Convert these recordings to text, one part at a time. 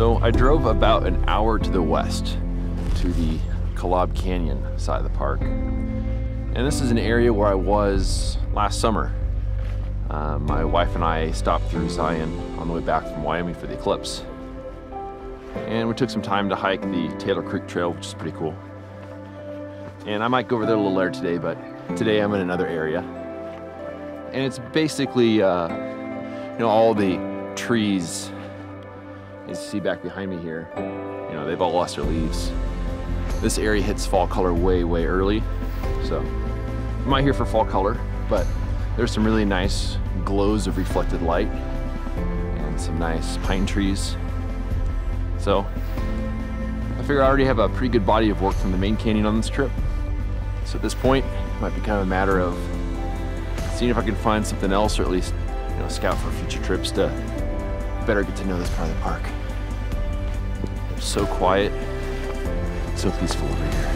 So I drove about an hour to the west to the Kolob Canyon side of the park. And this is an area where I was last summer. My wife and I stopped through Zion on the way back from Wyoming for the eclipse. And we took some time to hike the Taylor Creek Trail, which is pretty cool. And I might go over there a little later today, but today I'm in another area. And it's basically, all the trees, as you see back behind me here, they've all lost their leaves. This area hits fall color way, way early. So I'm not here for fall color, but there's some really nice glows of reflected light and some nice pine trees. So I figure I already have a pretty good body of work from the main canyon on this trip. So at this point, it might be kind of a matter of seeing if I can find something else, or at least scout for future trips to better get to know this part of the park. It's so quiet, so peaceful over here.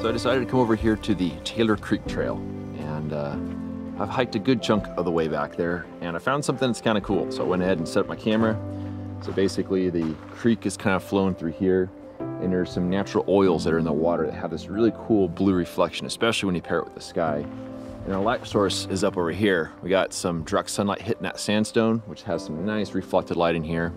So I decided to come over here to the Taylor Creek Trail, and I've hiked a good chunk of the way back there, and I found something that's kind of cool. So I went ahead and set up my camera. So basically the creek is kind of flowing through here, and there's some natural oils that are in the water that have this really cool blue reflection, especially when you pair it with the sky. And our light source is up over here. We got some direct sunlight hitting that sandstone, which has some nice reflected light in here.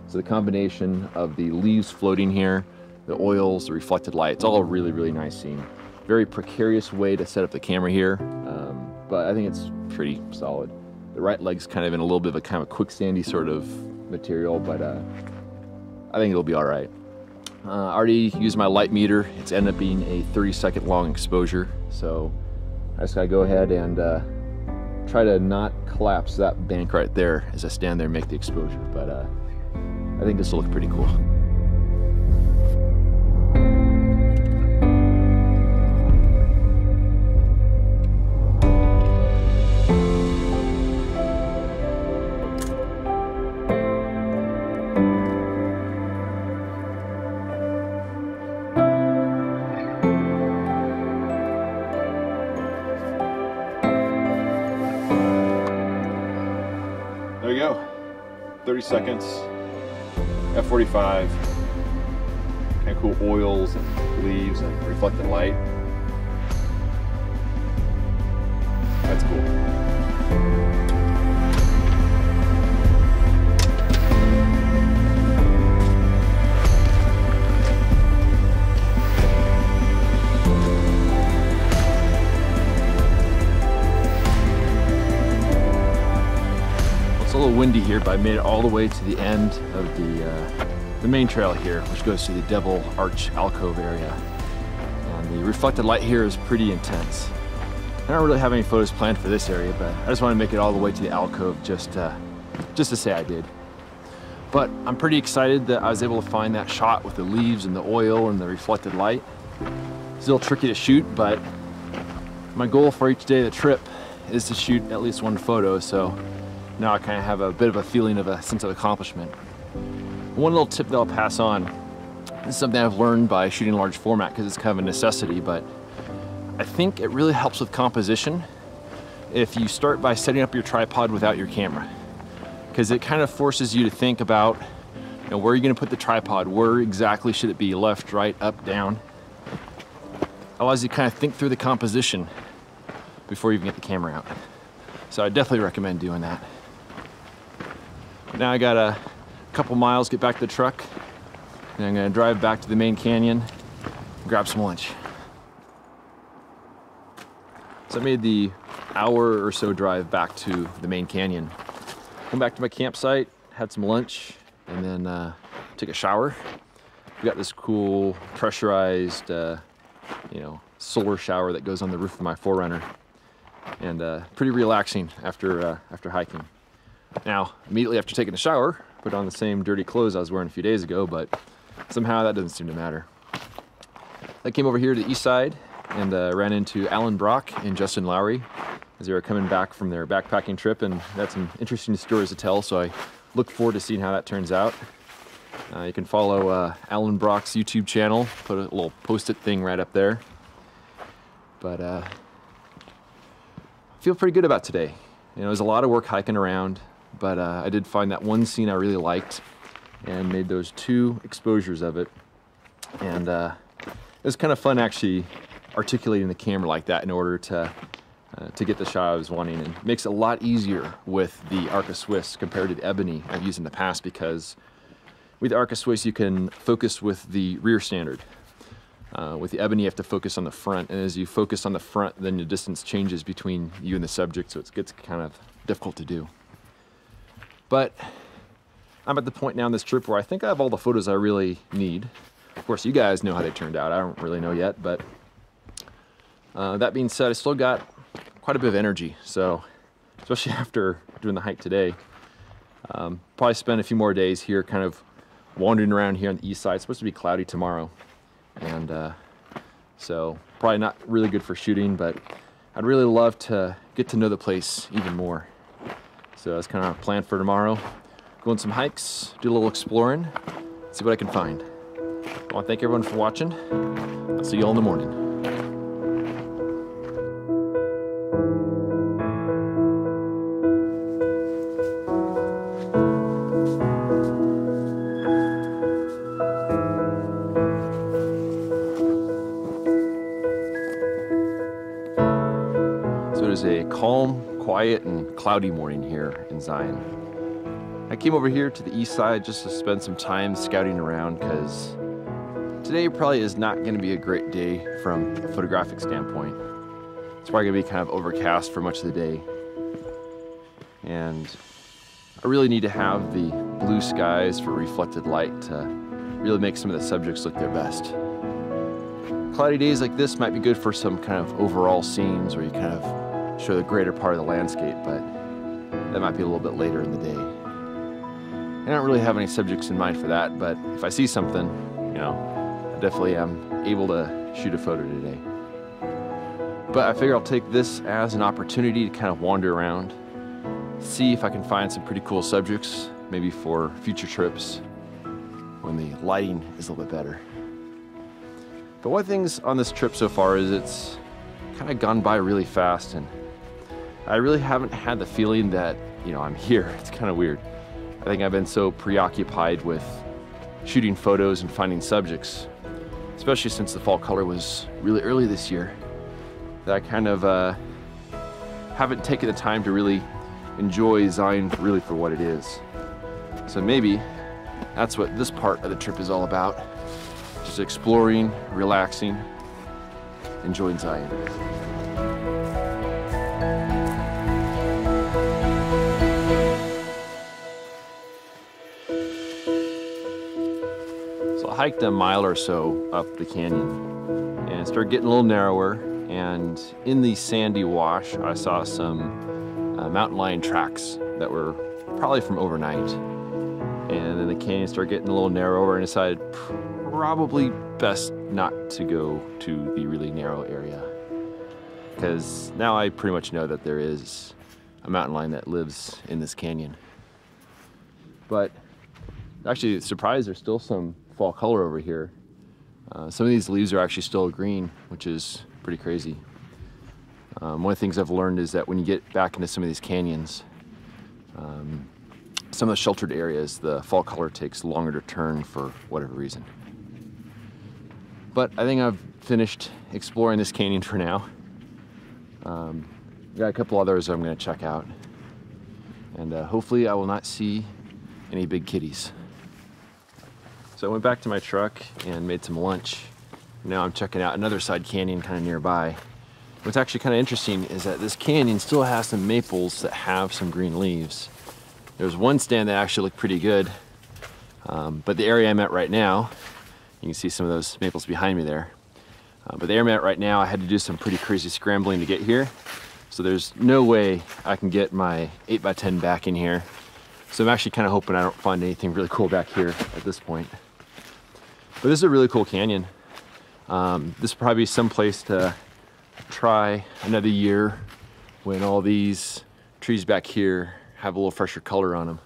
So the combination of the leaves floating here, the oils, the reflected light, it's all a really, really nice scene. Very precarious way to set up the camera here, but I think it's pretty solid. The right leg's kind of in a little bit of a kind of quicksandy sort of material, but I think it'll be all right. I already used my light meter. It's ended up being a 30-second long exposure, so I just gotta go ahead and try to not collapse that bank right there as I stand there and make the exposure, but I think this will look pretty cool. There you go, 30 seconds, F45, kind of cool oils and leaves and reflected light. That's cool. It's a little windy here, but I made it all the way to the end of the main trail here, which goes to the Devil Arch Alcove area. And the reflected light here is pretty intense. I don't really have any photos planned for this area, but I just want to make it all the way to the alcove just to say I did. But I'm pretty excited that I was able to find that shot with the leaves and the oil and the reflected light. Still tricky to shoot, but my goal for each day of the trip is to shoot at least one photo, so now I kind of have a bit of a feeling of a sense of accomplishment. One little tip that I'll pass on, this is something I've learned by shooting large format because it's kind of a necessity, but I think it really helps with composition if you start by setting up your tripod without your camera, because it kind of forces you to think about where you're going to put the tripod, where exactly should it be, left, right, up, down. Allows you to kind of think through the composition before you even get the camera out. So I definitely recommend doing that. Now I got a couple miles, get back to the truck, and I'm gonna drive back to the main canyon, grab some lunch. So I made the hour or so drive back to the main canyon. Come back to my campsite, had some lunch, and then took a shower. We got this cool pressurized, solar shower that goes on the roof of my 4Runner, and pretty relaxing after hiking. Now, immediately after taking a shower, put on the same dirty clothes I was wearing a few days ago, but somehow that doesn't seem to matter. I came over here to the east side and ran into Alan Brock and Justin Lowry as they were coming back from their backpacking trip, and that's some interesting stories to tell, so I look forward to seeing how that turns out. You can follow Alan Brock's YouTube channel, put a little post-it thing right up there. But I feel pretty good about today. You know, it was a lot of work hiking around, but I did find that one scene I really liked and made those 2 exposures of it. And it was kind of fun actually articulating the camera like that in order to get the shot I was wanting. And it makes it a lot easier with the Arca Swiss compared to the Ebony I've used in the past, because with the Arca Swiss you can focus with the rear standard. With the Ebony you have to focus on the front, and as you focus on the front then the distance changes between you and the subject, so it gets kind of difficult to do. But I'm at the point now in this trip where I think I have all the photos I really need. Of course you guys know how they turned out, I don't really know yet, but that being said, I still got quite a bit of energy, so especially after doing the hike today. Probably spend a few more days here kind of wandering around here on the east side. It's supposed to be cloudy tomorrow, and so probably not really good for shooting, but I'd really love to get to know the place even more. So that's kind of our plan for tomorrow. Go on some hikes, do a little exploring, see what I can find. I want to thank everyone for watching. I'll see you all in the morning. So it is a calm, quiet, and cloudy morning here in Zion. I came over here to the east side just to spend some time scouting around, because today probably is not going to be a great day from a photographic standpoint. It's probably going to be kind of overcast for much of the day. And I really need to have the blue skies for reflected light to really make some of the subjects look their best. Cloudy days like this might be good for some kind of overall scenes where you kind of show the greater part of the landscape, but that might be a little bit later in the day. I don't really have any subjects in mind for that, but if I see something, you know, I definitely am able to shoot a photo today. But I figure I'll take this as an opportunity to kind of wander around, see if I can find some pretty cool subjects, maybe for future trips when the lighting is a little bit better. But one of the things on this trip so far is it's kind of gone by really fast, and I really haven't had the feeling that, you know, I'm here. It's kind of weird. I think I've been so preoccupied with shooting photos and finding subjects, especially since the fall color was really early this year, that I kind of haven't taken the time to really enjoy Zion really for what it is. So maybe that's what this part of the trip is all about. Just exploring, relaxing, enjoying Zion. So I hiked a mile or so up the canyon and it started getting a little narrower, and in the sandy wash I saw some mountain lion tracks that were probably from overnight. And then the canyon started getting a little narrower, and I decided probably best not to go to the really narrow area, because now I pretty much know that there is a mountain lion that lives in this canyon. But actually, surprised, there's still some fall color over here. Some of these leaves are actually still green, which is pretty crazy. One of the things I've learned is that when you get back into some of these canyons, some of the sheltered areas, the fall color takes longer to turn for whatever reason. But I think I've finished exploring this canyon for now. Got a couple others I'm going to check out, and hopefully I will not see any big kitties. So I went back to my truck and made some lunch. Now I'm checking out another side canyon kind of nearby. What's actually kind of interesting is that this canyon still has some maples that have some green leaves. There's one stand that actually looked pretty good, but the area I'm at right now, you can see some of those maples behind me there. But the area I'm at right now, I had to do some pretty crazy scrambling to get here. So there's no way I can get my 8x10 back in here. So I'm actually kind of hoping I don't find anything really cool back here at this point. But this is a really cool canyon. This will probably be some place to try another year when all these trees back here have a little fresher color on them.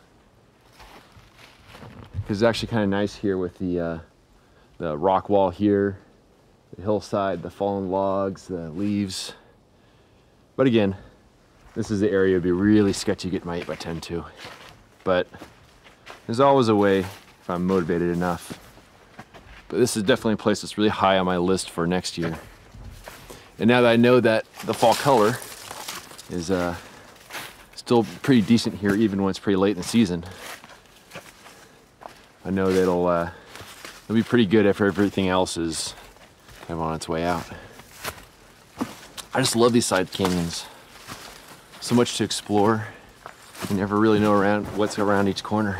Because it's actually kind of nice here with the rock wall here, the hillside, the fallen logs, the leaves. But again, this is the area it'd be really sketchy to get my 8x10 to. But there's always a way if I'm motivated enough. But this is definitely a place that's really high on my list for next year. And now that I know that the fall color is still pretty decent here, even when it's pretty late in the season, I know that it'll be pretty good after everything else is kind of on its way out. I just love these side canyons. So much to explore. You never really know what's around each corner.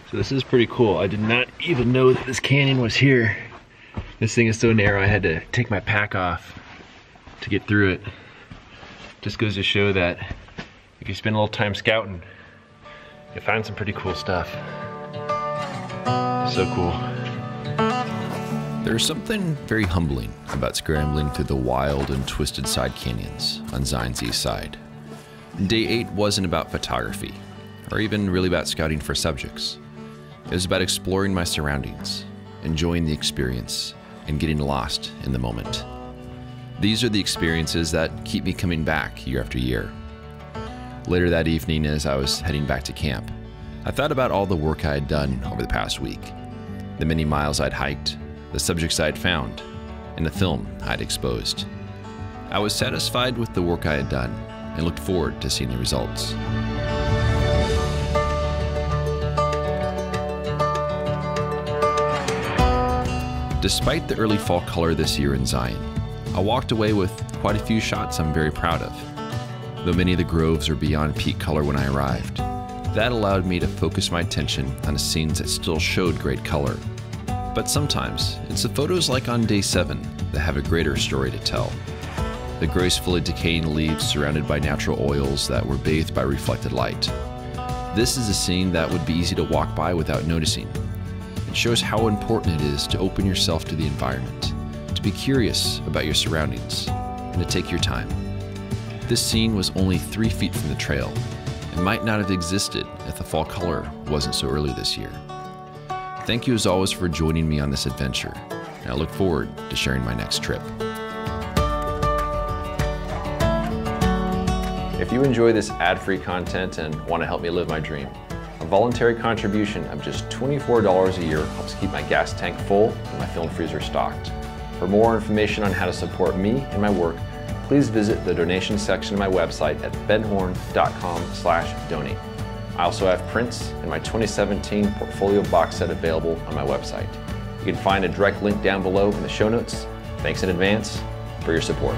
So this is pretty cool. I did not even know that this canyon was here. This thing is so narrow I had to take my pack off to get through it. Just goes to show that if you spend a little time scouting, you'll find some pretty cool stuff. So cool. There's something very humbling about scrambling through the wild and twisted side canyons on Zion's east side. Day 8 wasn't about photography, or even really about scouting for subjects. It was about exploring my surroundings, enjoying the experience, and getting lost in the moment. These are the experiences that keep me coming back year after year. Later that evening, as I was heading back to camp, I thought about all the work I had done over the past week, the many miles I'd hiked, the subjects I'd found, and the film I'd exposed. I was satisfied with the work I had done and looked forward to seeing the results. Despite the early fall color this year in Zion, I walked away with quite a few shots I'm very proud of. Though many of the groves are beyond peak color when I arrived, that allowed me to focus my attention on the scenes that still showed great color. But sometimes, it's the photos like on day 7 that have a greater story to tell. The gracefully decaying leaves surrounded by natural oils that were bathed by reflected light. This is a scene that would be easy to walk by without noticing. It shows how important it is to open yourself to the environment, to be curious about your surroundings, and to take your time. This scene was only 3 feet from the trail and might not have existed if the fall color wasn't so early this year. Thank you as always for joining me on this adventure, and I look forward to sharing my next trip. If you enjoy this ad-free content and want to help me live my dream, a voluntary contribution of just $24 a year helps keep my gas tank full and my film freezer stocked. For more information on how to support me and my work, please visit the donation section of my website at benhorn.com/donate. I also have prints and my 2017 portfolio box set available on my website. You can find a direct link down below in the show notes. Thanks in advance for your support.